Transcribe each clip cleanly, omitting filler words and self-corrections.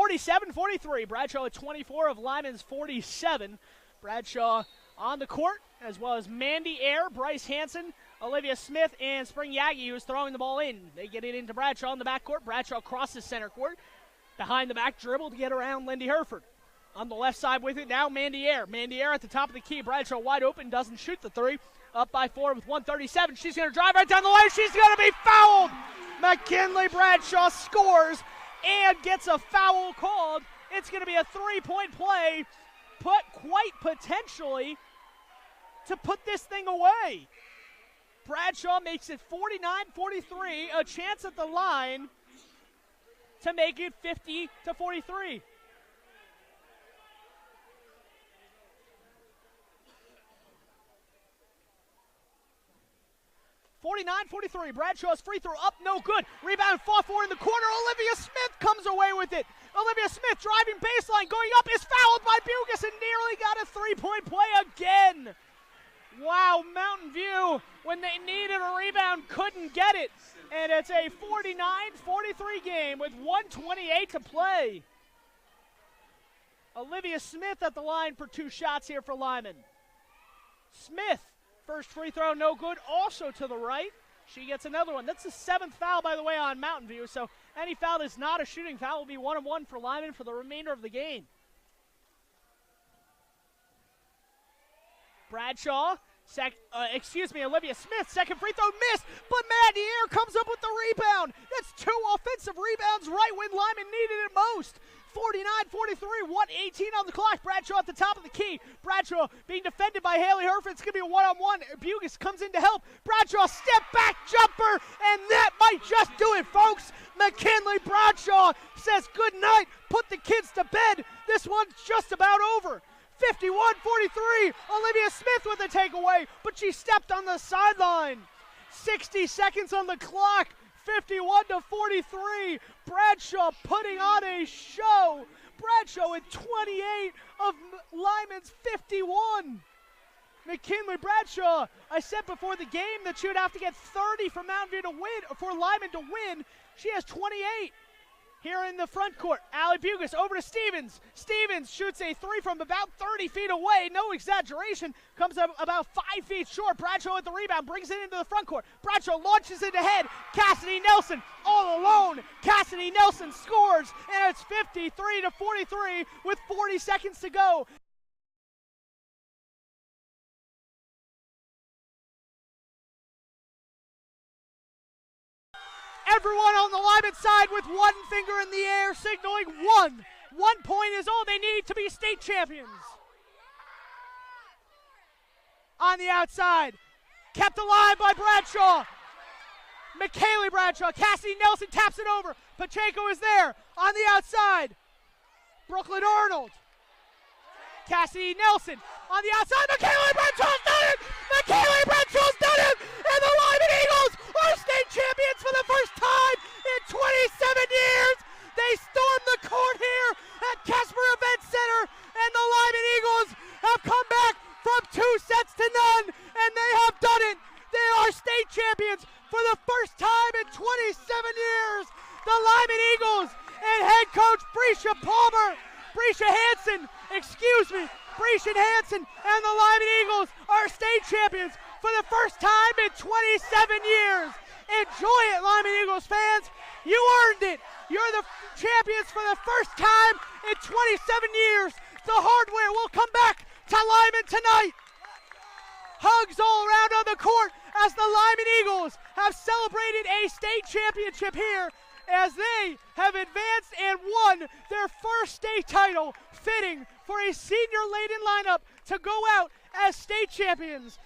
47-43. Bradshaw at 24 of Lyman's 47. Bradshaw on the court, as well as Mandy Ayer, Bryce Hansen, Olivia Smith, and Spring Yagi, who's throwing the ball in. They get it into Bradshaw in the backcourt. Bradshaw crosses center court. Behind the back dribble to get around Lindy Herford. On the left side with it now, Mandy Ayer. Mandy Ayer at the top of the key. Bradshaw wide open, doesn't shoot the three. Up by 4 with 1:37. She's going to drive right down the lane. She's going to be fouled. McKinley Bradshaw scores and gets a foul called. It's going to be a three-point play, put quite potentially to put this thing away. Bradshaw makes it 49-43, a chance at the line to make it 50-43. Bradshaw's free throw up, no good. Rebound fought for in the corner. Olivia Smith comes away with it. Olivia Smith driving baseline, going up, is fouled by Bugis and nearly got a three-point play again. Wow, Mountain View, when they needed a rebound, couldn't get it. And it's a 49-43 game with 1:28 to play. Olivia Smith at the line for 2 shots here for Lyman. Smith, first free throw, no good, also to the right. She gets another one. That's the 7th foul, by the way, on Mountain View. So any foul that's not a shooting foul will be 1-1 for Lyman for the remainder of the game. Bradshaw, Olivia Smith, second free throw missed, but Mandy Ayer comes up with the rebound. That's 2 offensive rebounds right when Lyman needed it most. 49-43, 1:18 on the clock. Bradshaw at the top of the key. Bradshaw being defended by Haley Herford. It's going to be a one-on-one. Bugis comes in to help. Bradshaw step back jumper, and that might just do it, folks. McKinley Bradshaw says good night. Put the kids to bed. This one's just about over. 51-43, Olivia Smith with a takeaway, but she stepped on the sideline. 60 seconds on the clock, 51-43. Bradshaw putting on a show. Bradshaw at 28 of Lyman's 51. McKinley Bradshaw, I said before the game that she would have to get 30 for Mountain View to win, or for Lyman to win. She has 28. Here in the front court, Allie Bugis over to Stevens. Stevens shoots a three from about 30 feet away. No exaggeration. Comes up about 5 feet short. Bradshaw with the rebound. Brings it into the front court. Bradshaw launches it ahead. Cassidy Nelson all alone. Cassidy Nelson scores. And it's 53-43 with 40 seconds to go. Everyone on the Lyman side with one finger in the air, signaling one. 1 point is all they need to be state champions. On the outside, kept alive by Bradshaw. McKaylee Bradshaw, Cassidy Nelson taps it over. Pacheco is there on the outside. Brooklyn Arnold. Cassidy Nelson on the outside. McKaylee Bradshaw's done it! McKaylee Bradshaw's done it! And the Lyman Eagles are state champions for the first time in 27 years! They stormed the court here at Casper Event Center, and the Lyman Eagles have come back from 2 sets to none, and they have done it! They are state champions for the first time in 27 years! The Lyman Eagles and head coach Brescia Hansen, and the Lyman Eagles are state champions for the first time in 27 years. Enjoy it, Lyman Eagles fans. You earned it. You're the champions for the first time in 27 years. The hardware will come back to Lyman tonight. Hugs all around on the court as the Lyman Eagles have celebrated a state championship here, as they have advanced and won their first state title, fitting for a senior-laden lineup to go out as state champions.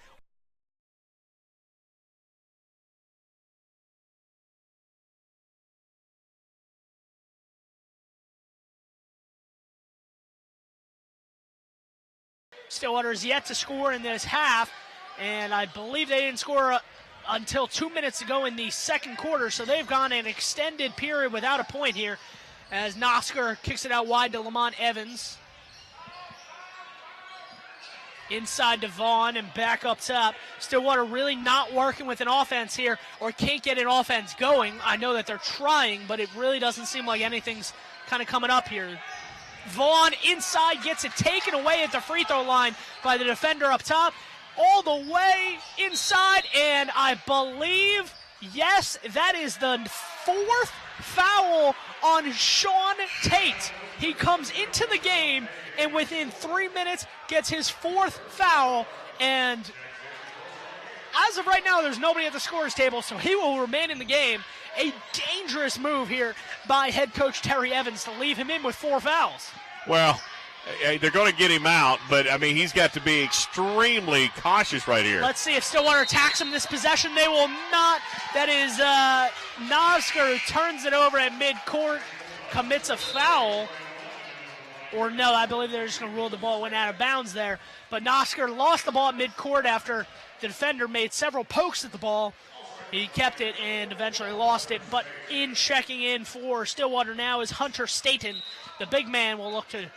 Stillwater is yet to score in this half, and I believe they didn't score until 2 minutes ago in the second quarter, so they've gone an extended period without a point here as Nosker kicks it out wide to Lamont Evans. Inside to Vaughn and back up top. Stillwater really not working with an offense here, or can't get an offense going. I know that they're trying, but it really doesn't seem like anything's kind of coming up here. Vaughn inside gets it taken away at the free throw line by the defender up top. All the way inside, and I believe, yes, that is the 4th foul on Sean Tate. He comes into the game and within 3 minutes gets his 4th foul, and as of right now, there's nobody at the scorer's table, so he will remain in the game. A dangerous move here by head coach Terry Evans to leave him in with 4 fouls. Well, they're going to get him out, but, I mean, he's got to be extremely cautious right here. Let's see if Stillwater attacks him this possession. They will not. That is Nosker, who turns it over at midcourt, commits a foul. Or no, I believe they're just going to rule the ball went out of bounds there. But Nosker lost the ball at midcourt after the defender made several pokes at the ball. He kept it and eventually lost it. But in checking in for Stillwater now is Hunter Staten. The big man will look to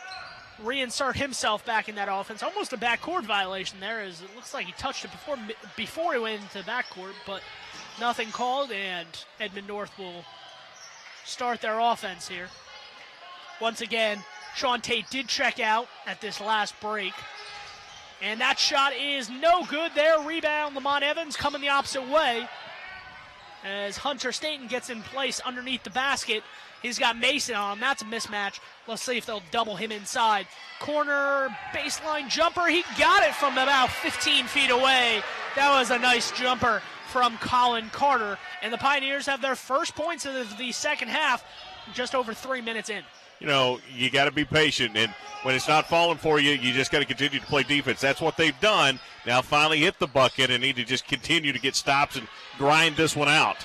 reinsert himself back in that offense. Almost a backcourt violation there, as it looks like he touched it before he went into the backcourt, but nothing called, and Edmond North will start their offense here. Once again, Sean Tate did check out at this last break, and that shot is no good there. Rebound, Lamont Evans coming the opposite way as Hunter Staten gets in place underneath the basket. He's got Mason on him. That's a mismatch. Let's see if they'll double him inside. Corner baseline jumper. He got it from about 15 feet away. That was a nice jumper from Colin Carter. And the Pioneers have their first points of the second half just over 3 minutes in. You know, you got to be patient. And when it's not falling for you, you just got to continue to play defense. That's what they've done. Now finally hit the bucket and need to just continue to get stops and grind this one out.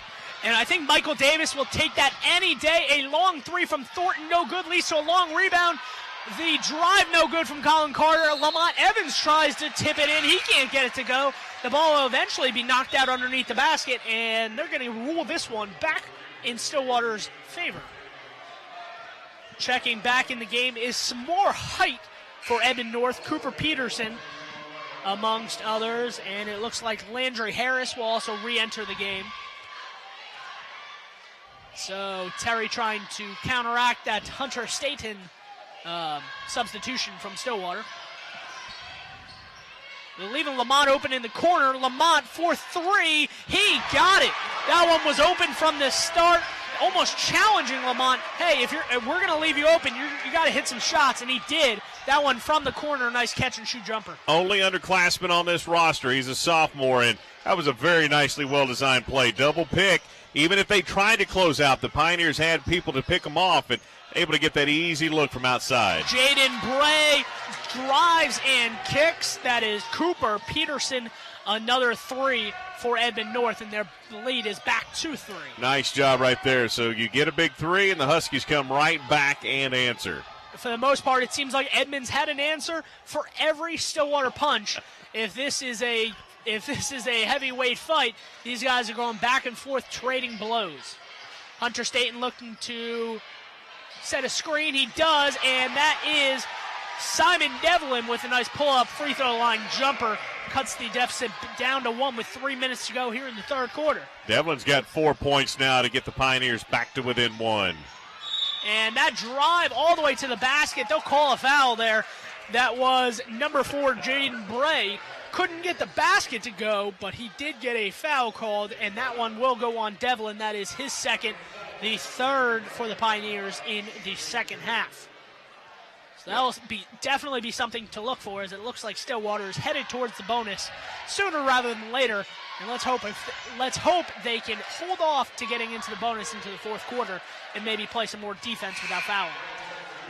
And I think Michael Davis will take that any day. A long 3 from Thornton, no good, leads to a long rebound. The drive, no good from Colin Carter. Lamont Evans tries to tip it in. He can't get it to go. The ball will eventually be knocked out underneath the basket, and they're going to rule this one back in Stillwater's favor. Checking back in the game is some more height for Edmond North. Cooper Peterson, amongst others, and it looks like Landry Harris will also re-enter the game. So Terry trying to counteract that Hunter Staten substitution from Stillwater. They're leaving Lamont open in the corner. Lamont for 3. He got it. That one was open from the start, almost challenging Lamont. Hey, if we're going to leave you open, you got to hit some shots, and he did. That one from the corner, nice catch and shoot jumper. Only underclassman on this roster. He's a sophomore, and that was a very nicely well-designed play. Double pick. Even if they tried to close out, the Pioneers had people to pick them off and able to get that easy look from outside. Jaden Bray drives and kicks. That is Cooper Peterson. Another 3 for Edmond North, and their lead is back to 3. Nice job right there. So you get a big 3, and the Huskies come right back and answer. For the most part, it seems like Edmonds had an answer for every Stillwater punch. If this is a heavyweight fight, these guys are going back and forth trading blows. Hunter Staten looking to set a screen. He does, and that is Simon Devlin with a nice pull-up free throw line jumper. Cuts the deficit down to 1 with 3 minutes to go here in the third quarter. Devlin's got 4 points now to get the Pioneers back to within 1. And that drive all the way to the basket, they'll call a foul there. That was number 4, Jaden Bray. Couldn't get the basket to go, but he did get a foul called, and that one will go on Devlin. That is his second, the third for the Pioneers in the second half. So that will definitely be something to look for, as it looks like Stillwater is headed towards the bonus sooner rather than later. And let's hope they can hold off to getting into the bonus into the fourth quarter and maybe play some more defense without fouling.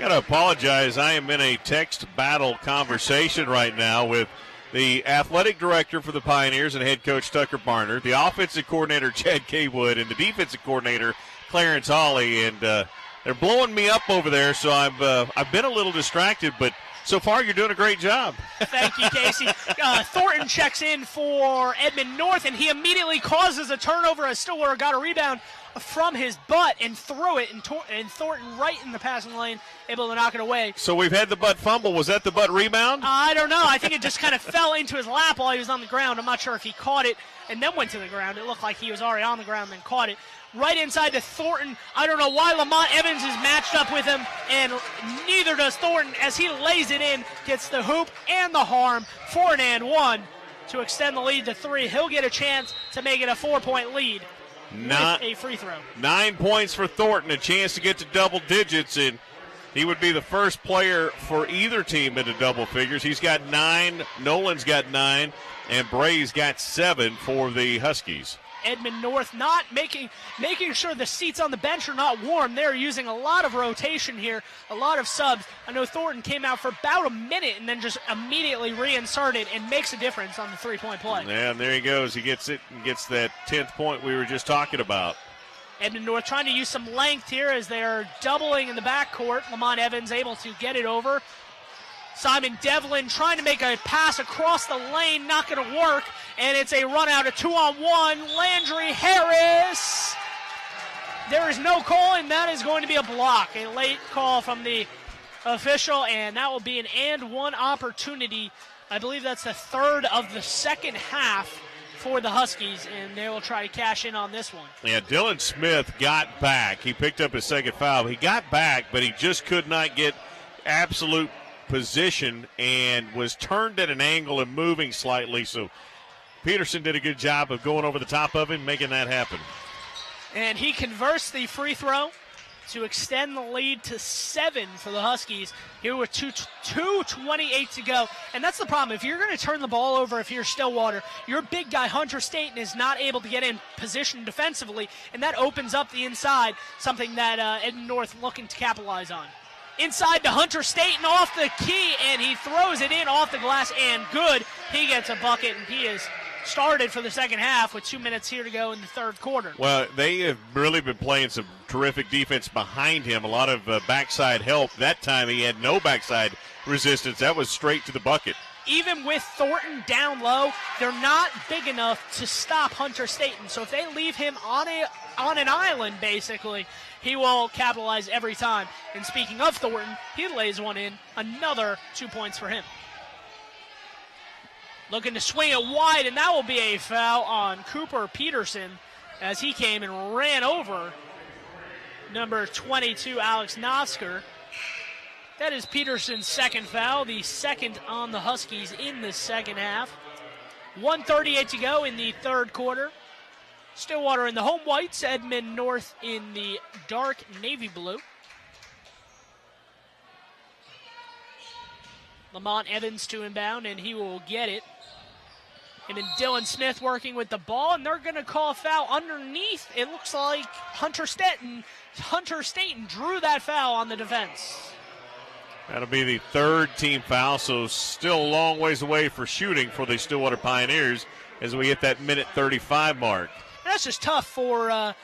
Got to apologize. I am in a text battle conversation right now with the athletic director for the Pioneers and head coach Tucker Barner, the offensive coordinator Chad Kaywood, and the defensive coordinator Clarence Hawley. And they're blowing me up over there, so I've been a little distracted, but so far you're doing a great job. Thank you, Casey. Thornton checks in for Edmond North, and he immediately causes a turnover as Stillwater got a rebound from his butt and threw it, and Thornton right in the passing lane, able to knock it away. So we've had the butt fumble. Was that the butt rebound? I don't know. I think it just kind of fell into his lap while he was on the ground. I'm not sure if he caught it and then went to the ground. It looked like he was already on the ground and then caught it. right inside to Thornton. I don't know why Lamont Evans is matched up with him, and neither does Thornton as he lays it in, gets the hoop and the harm for an and one to extend the lead to 3. He'll get a chance to make it a 4-point lead with a free throw. 9 points for Thornton, a chance to get to double digits, and he would be the first player for either team into double figures. He's got 9, Nolan's got 9, and Bray's got 7 for the Huskies. Edmond North not making sure the seats on the bench are not warm. They're using a lot of rotation here, a lot of subs. I know Thornton came out for about a minute and then just immediately reinserted and makes a difference on the three-point play. Yeah, and there he goes. He gets it and gets that 10th point we were just talking about. Edmond North trying to use some length here as they're doubling in the backcourt. Lamont Evans able to get it over. Simon Devlin trying to make a pass across the lane, not going to work, and it's a run out, a 2-on-1. Landry Harris. There is no call, and that is going to be a block. A late call from the official, and that will be an and one opportunity. I believe that's the third of the second half for the Huskies, and they will try to cash in on this one. Yeah, Dylan Smith got back. He picked up his second foul. He got back, but he just could not get absolute position and was turned at an angle and moving slightly. So Peterson did a good job of going over the top of him, making that happen. And he converts the free throw to extend the lead to 7 for the Huskies here with 2:28 to go. And that's the problem. If you're going to turn the ball over, if you're Stillwater, your big guy, Hunter Staten, is not able to get in position defensively, and that opens up the inside, something that Edmond North looking to capitalize on. Inside to Hunter Staten off the key, and he throws it in off the glass, and good. He gets a bucket, and he is started for the second half with 2 minutes here to go in the third quarter. Well, they have really been playing some terrific defense behind him, a lot of backside help. That time he had no backside resistance. That was straight to the bucket. Even with Thornton down low, they're not big enough to stop Hunter Staten. So if they leave him on an island, basically, he will capitalize every time. And speaking of Thornton, he lays one in, another 2 points for him. Looking to swing it wide, and that will be a foul on Cooper Peterson as he came and ran over number 22, Alex Nosker. That is Peterson's second foul, the second on the Huskies in the second half. 1:38 to go in the third quarter. Stillwater in the home whites, Edmond North in the dark navy blue. Lamont Evans to inbound, and he will get it. Him and Dylan Smith working with the ball, and they're going to call a foul underneath. It looks like Hunter Staten drew that foul on the defense. That'll be the third team foul, so still a long ways away for shooting for the Stillwater Pioneers as we hit that minute 35 mark. That's just tough for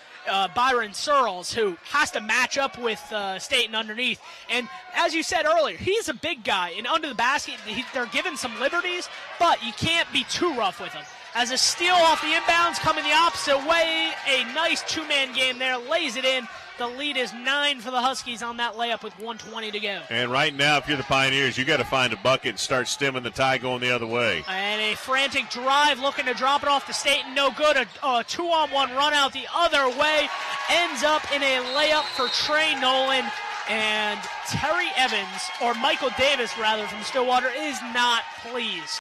Byron Searles, who has to match up with Staten underneath. And as you said earlier, he's a big guy, and under the basket, they're given some liberties, but you can't be too rough with him. As a steal off the inbounds, coming the opposite way, a nice two-man game there, lays it in. The lead is 9 for the Huskies on that layup with 1:20 to go. And right now, if you're the Pioneers, you got to find a bucket and start stemming the tide going the other way. And a frantic drive looking to drop it off to Staten. No good. A 2-on-1 run out the other way. Ends up in a layup for Trey Nolan. And Terry Evans, or Michael Davis rather, from Stillwater is not pleased.